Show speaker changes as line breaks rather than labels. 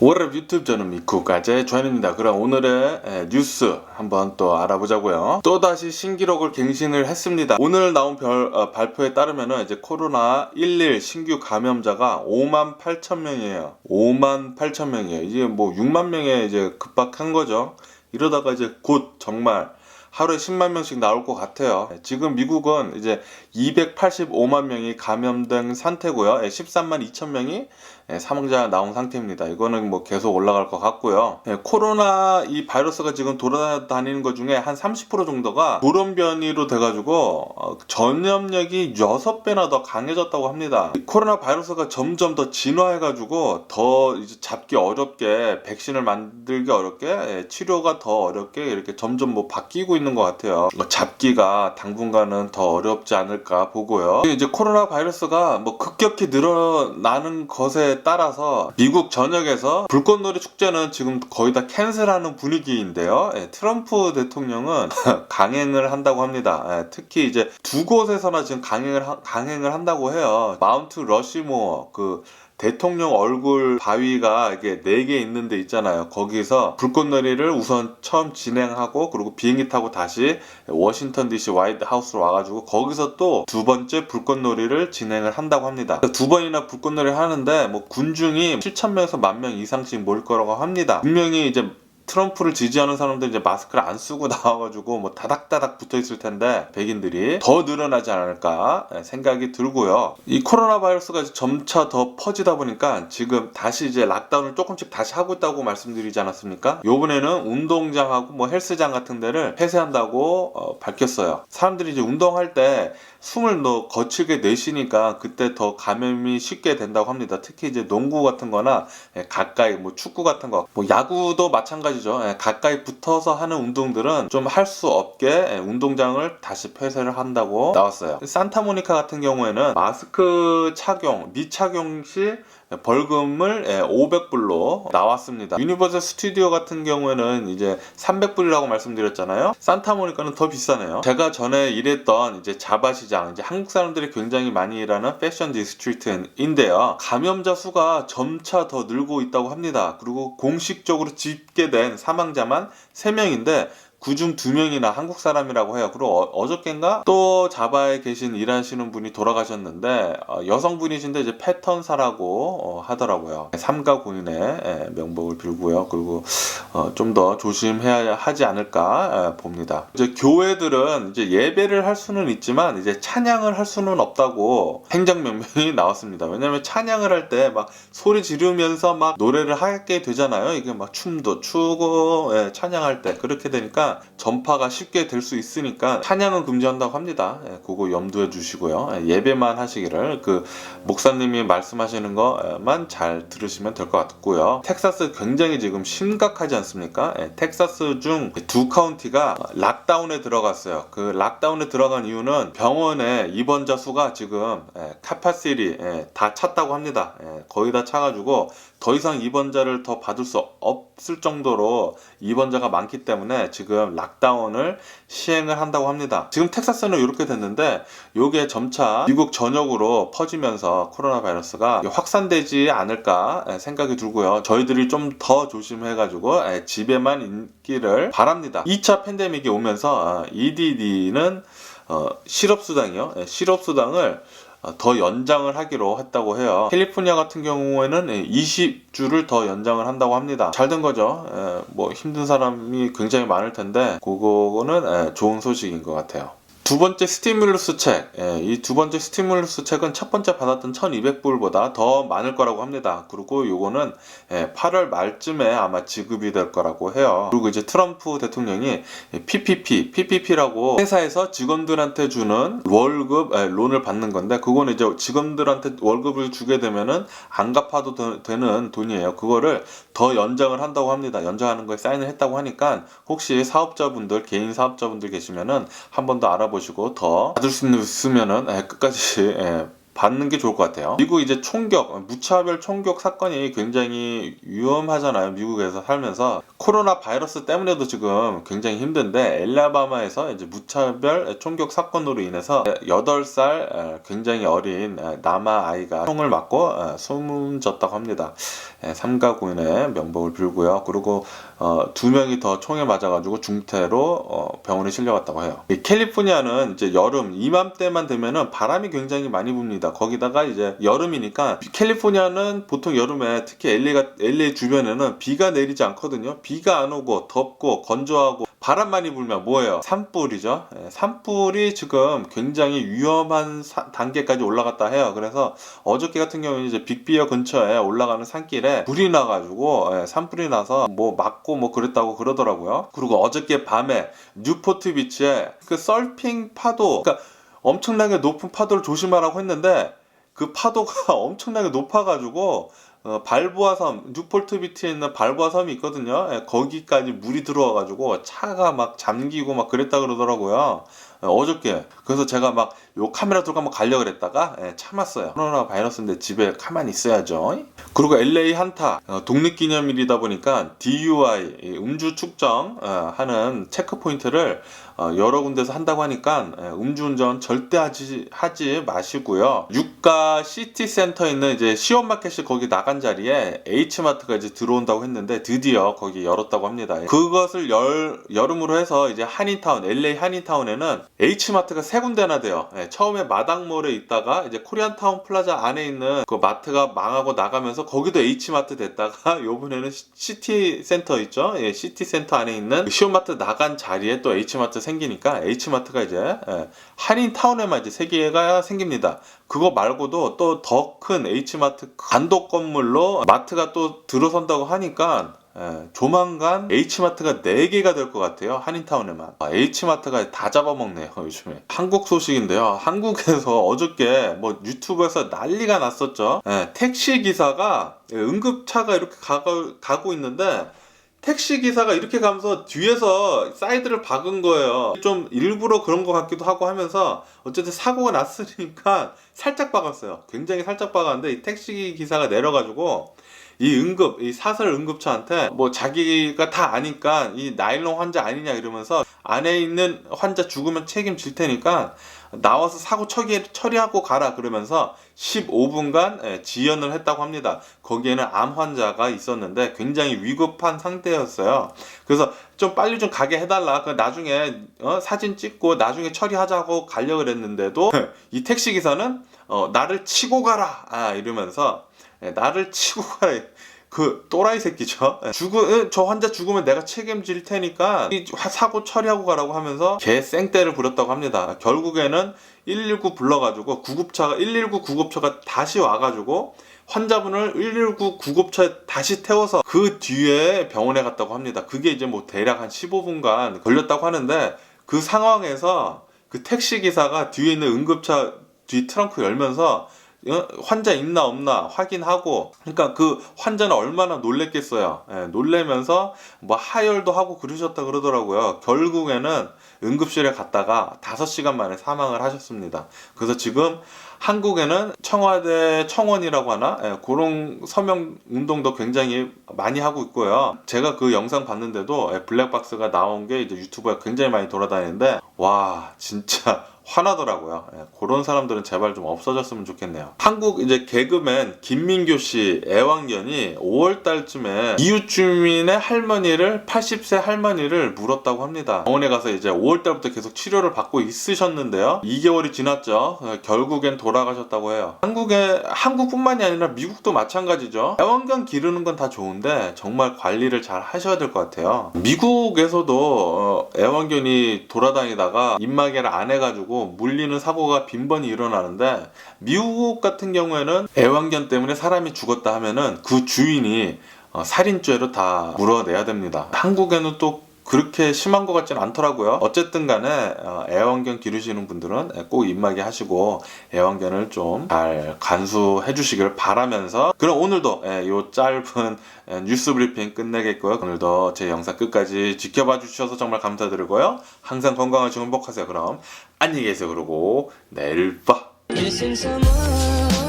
월요일 유튜브 저는 미쿠까지 조현입니다. 그럼 오늘의 뉴스 한번 또 알아보자고요. 또다시 신기록을 갱신을 했습니다. 오늘 나온 발표에 따르면 이제 코로나 11 신규 감염자가 58,000명이에요. 58,000명이에요. 이제 뭐 6만 명에 이제 급박한 거죠. 이러다가 이제 곧 정말 하루에 10만 명씩 나올 것 같아요. 지금 미국은 이제 285만 명이 감염된 상태고요. 13만 2천 명이 사망자 나온 상태입니다. 이거는 뭐 계속 올라갈 것 같고요. 코로나 이 바이러스가 지금 돌아다니는 것 중에 한 30% 정도가 돌연 변이로 돼가지고 전염력이 6배나 더 강해졌다고 합니다. 코로나 바이러스가 점점 더 진화해가지고 더 이제 잡기 어렵게, 백신을 만들기 어렵게, 치료가 더 어렵게 이렇게 점점 뭐 바뀌고 있는 것 같아요. 잡기가 당분간은 더 어렵지 않을까 보고요. 이제 코로나 바이러스가 뭐 급격히 늘어나는 것에 따라서 미국 전역에서 불꽃놀이 축제는 지금 거의 다 캔슬하는 분위기인데요. 트럼프 대통령은 강행을 한다고 합니다. 특히 이제 두 곳에서나 지금 강행을 한다고 해요. 마운트 러시모어, 그 대통령 얼굴 바위가 이게 4개 있는 데 있잖아요. 거기서 불꽃놀이를 우선 처음 진행하고, 그리고 비행기 타고 다시 워싱턴 DC 화이트 하우스로 와가지고 거기서 또 두 번째 불꽃놀이를 진행을 한다고 합니다. 두 번이나 불꽃놀이를 하는데 뭐 군중이 7,000명에서 10,000명 이상씩 모일 거라고 합니다. 분명히 이제 트럼프를 지지하는 사람들이 이제 마스크를 안 쓰고 나와가지고 뭐 다닥다닥 붙어 있을 텐데 백인들이 더 늘어나지 않을까 생각이 들고요. 이 코로나 바이러스가 점차 더 퍼지다 보니까 지금 다시 이제 락다운을 조금씩 다시 하고 있다고 말씀드리지 않았습니까? 요번에는 운동장하고 뭐 헬스장 같은 데를 폐쇄한다고 밝혔어요. 사람들이 이제 운동할 때 숨을 더 거칠게 내쉬니까 그때 더 감염이 쉽게 된다고 합니다. 특히 이제 농구 같은 거나 가까이 뭐 축구 같은 거, 뭐 야구도 마찬가지죠. 가까이 붙어서 하는 운동들은 좀 할 수 없게 운동장을 다시 폐쇄를 한다고 나왔어요. 산타모니카 같은 경우에는 마스크 착용, 미착용 시 벌금을 500불로 나왔습니다. 유니버설 스튜디오 같은 경우에는 이제 300불이라고 말씀드렸잖아요. 산타모니카는 더 비싸네요. 제가 전에 일했던 이제 자바시장, 이제 한국 사람들이 굉장히 많이 일하는 패션 디스트리트인데요. 감염자 수가 점차 더 늘고 있다고 합니다. 그리고 공식적으로 집계된 사망자만 3명인데 그중 2명이나 한국 사람이라고 해요. 그리고 어저께인가 또 자바에 계신 일하시는 분이 돌아가셨는데 여성분이신데 이제 패턴사라고 하더라고요. 삼가 고인의 명복을 빌고요. 그리고 좀 더 조심해야 하지 않을까 봅니다. 이제 교회들은 이제 예배를 할 수는 있지만 이제 찬양을 할 수는 없다고 행정명령이 나왔습니다. 왜냐하면 찬양을 할 때 막 소리 지르면서 막 노래를 하게 되잖아요. 이게 막 춤도 추고 찬양할 때 그렇게 되니까 전파가 쉽게 될 수 있으니까 찬양은 금지한다고 합니다. 그거 염두해 주시고요. 예배만 하시기를, 그 목사님이 말씀하시는 것만 잘 들으시면 될 것 같고요. 텍사스 굉장히 지금 심각하지 않습니까? 텍사스 중 2카운티가 락다운에 들어갔어요. 그 락다운에 들어간 이유는 병원에 입원자 수가 지금 카파시티 다 찼다고 합니다. 거의 다 차가지고 더 이상 입원자를 더 받을 수 없을 정도로 입원자가 많기 때문에 지금 락다운을 시행을 한다고 합니다. 지금 텍사스는 이렇게 됐는데 이게 점차 미국 전역으로 퍼지면서 코로나 바이러스가 확산되지 않을까 생각이 들고요. 저희들이 좀 더 조심해가지고 집에만 있기를 바랍니다. 2차 팬데믹이 오면서 EDD는 실업수당이요. 실업수당을 더 연장을 하기로 했다고 해요. 캘리포니아 같은 경우에는 20주를 더 연장을 한다고 합니다. 잘 된 거죠. 뭐 힘든 사람이 굉장히 많을 텐데 그거는 좋은 소식인 것 같아요. 두 번째 스티뮬러스 책, 이 두 번째 스티뮬러스 책은 첫 번째 받았던 1200불보다 더 많을 거라고 합니다. 그리고 요거는 8월 말쯤에 아마 지급이 될 거라고 해요. 그리고 이제 트럼프 대통령이 PPP라고 회사에서 직원들한테 주는 월급, 론을 받는 건데 그거는 이제 직원들한테 월급을 주게 되면은 안 갚아도 되는 돈이에요. 그거를 더 연장을 한다고 합니다. 연장하는 거에 사인을 했다고 하니까 혹시 사업자분들, 개인 사업자분들 계시면은 한 번 더 알아보시고 더 받을 수 있으면은 끝까지 받는 게 좋을 것 같아요. 미국 이제 총격, 무차별 총격 사건이 굉장히 위험하잖아요. 미국에서 살면서. 코로나 바이러스 때문에도 지금 굉장히 힘든데, 엘라바마에서 이제 무차별 총격 사건으로 인해서 8살 굉장히 어린 남아 아이가 총을 맞고 숨졌다고 합니다. 삼가 고인의 명복을 빌고요. 그리고 2명이 더 총에 맞아가지고 중태로 병원에 실려갔다고 해요. 이 캘리포니아는 이제 여름 이맘때만 되면은 바람이 굉장히 많이 붑니다. 거기다가 이제 여름이니까 캘리포니아는 보통 여름에 특히 LA 주변에는 비가 내리지 않거든요. 비가 안 오고 덥고 건조하고 바람 많이 불면 뭐예요? 산불이죠. 산불이 지금 굉장히 위험한 단계까지 올라갔다 해요. 그래서 어저께 같은 경우는 이제 빅비어 근처에 올라가는 산길에 불이 나가지고 산불이 나서 뭐 맞고 뭐 그랬다고 그러더라고요. 그리고 어저께 밤에 뉴포트 비치에 그 서핑 파도, 그러니까 엄청나게 높은 파도를 조심하라고 했는데 그 파도가 엄청나게 높아가지고 발보아 섬, 뉴포트 비치에 있는 발보아 섬이 있거든요. 거기까지 물이 들어와가지고 차가 막 잠기고 막 그랬다 그러더라고요. 어저께. 그래서 제가 막 요 카메라 들고 한번 가려고 그랬다가 참았어요. 코로나 바이러스인데 집에 가만히 있어야죠. 그리고 LA 한타 독립기념일이다 보니까 DUI 음주 측정 하는 체크 포인트를 여러 군데서 한다고 하니까 음주운전 절대 하지 마시고요. 유가 시티센터에 있는 이제 시원마켓이 거기 나간 자리에 H마트가 이제 들어온다고 했는데 드디어 거기 열었다고 합니다. 그것을 여름으로 해서 이제 한인타운, LA 한인타운에는 H마트가 3군데나 돼요. 처음에 마당몰에 있다가 이제 코리안타운 플라자 안에 있는 그 마트가 망하고 나가면서 거기도 H마트 됐다가 요번에는 시티센터 있죠? 시티센터 안에 있는 시원마트 나간 자리에 또 H마트 생기니까 H마트가 이제 한인타운에만 이제 3개가 생깁니다. 그거 말고도 또 더 큰 H마트 단독 건물로 마트가 또 들어선다고 하니까 조만간 H마트가 4개가 될 것 같아요. 한인타운에만. H마트가 다 잡아먹네요, 요즘에. 한국 소식인데요. 한국에서 어저께 뭐 유튜브에서 난리가 났었죠. 택시기사가 응급차가 이렇게 가고 있는데 택시기사가 이렇게 가면서 뒤에서 사이드를 박은 거예요. 좀 일부러 그런 것 같기도 하고 하면서 어쨌든 사고가 났으니까 살짝 박았어요. 굉장히 살짝 박았는데 이 택시기사가 내려가지고 이 사설 응급차한테 뭐 자기가 다 아니까 이 나일론 환자 아니냐 이러면서 안에 있는 환자 죽으면 책임질 테니까 나와서 사고 처리하고 가라 그러면서 15분간 지연을 했다고 합니다. 거기에는 암 환자가 있었는데 굉장히 위급한 상태였어요. 그래서 좀 빨리 좀 가게 해달라. 나중에 사진 찍고 나중에 처리하자고 가려고 그랬는데도 이 택시기사는 나를 치고 가라 이러면서 나를 치고 가라. 그 또라이 새끼죠. 저 환자 죽으면 내가 책임질 테니까 이 사고 처리하고 가라고 하면서 개 쌩떼를 부렸다고 합니다. 결국에는 119 불러가지고 119 구급차가 다시 와가지고 환자분을 119 구급차에 다시 태워서 그 뒤에 병원에 갔다고 합니다. 그게 이제 뭐 대략 한 15분간 걸렸다고 하는데 그 상황에서 그 택시기사가 뒤에 있는 응급차 뒤 트렁크 열면서 환자 있나 없나 확인하고, 그러니까 그 환자는 얼마나 놀랬겠어요. 놀래면서 뭐 하혈도 하고 그러셨다 그러더라고요. 결국에는 응급실에 갔다가 5시간 만에 사망을 하셨습니다. 그래서 지금 한국에는 청와대 청원이라고 하나 그런 서명 운동도 굉장히 많이 하고 있고요. 제가 그 영상 봤는데도 블랙박스가 나온 게 이제 유튜브에 굉장히 많이 돌아다니는데 와 진짜 화나더라고요. 그런 사람들은 제발 좀 없어졌으면 좋겠네요. 한국 이제 개그맨 김민교 씨 애완견이 5월 달쯤에 이웃 주민의 80세 할머니를 물었다고 합니다. 병원에 가서 이제 5월 달부터 계속 치료를 받고 있으셨는데요. 2개월이 지났죠. 결국엔 돌아가셨다고 해요. 한국뿐만이 아니라 미국도 마찬가지죠. 애완견 기르는 건 다 좋은데 정말 관리를 잘 하셔야 될 것 같아요. 미국에서도 애완견이 돌아다니다가 입마개를 안 해가지고 물리는 사고가 빈번히 일어나는데 미국 같은 경우에는 애완견 때문에 사람이 죽었다 하면은 그 주인이 살인죄로 다 물어내야 됩니다. 한국에는 또 그렇게 심한 것 같지는 않더라고요. 어쨌든 간에 애완견 기르시는 분들은 꼭 입마개 하시고 애완견을 좀 잘 간수해 주시길 바라면서, 그럼 오늘도 요 짧은 뉴스 브리핑 끝내겠고요. 오늘도 제 영상 끝까지 지켜봐 주셔서 정말 감사드리고요. 항상 건강하시고 행복하세요. 그럼 안녕히 계세요. 그러고 내일 봐.
Missing someone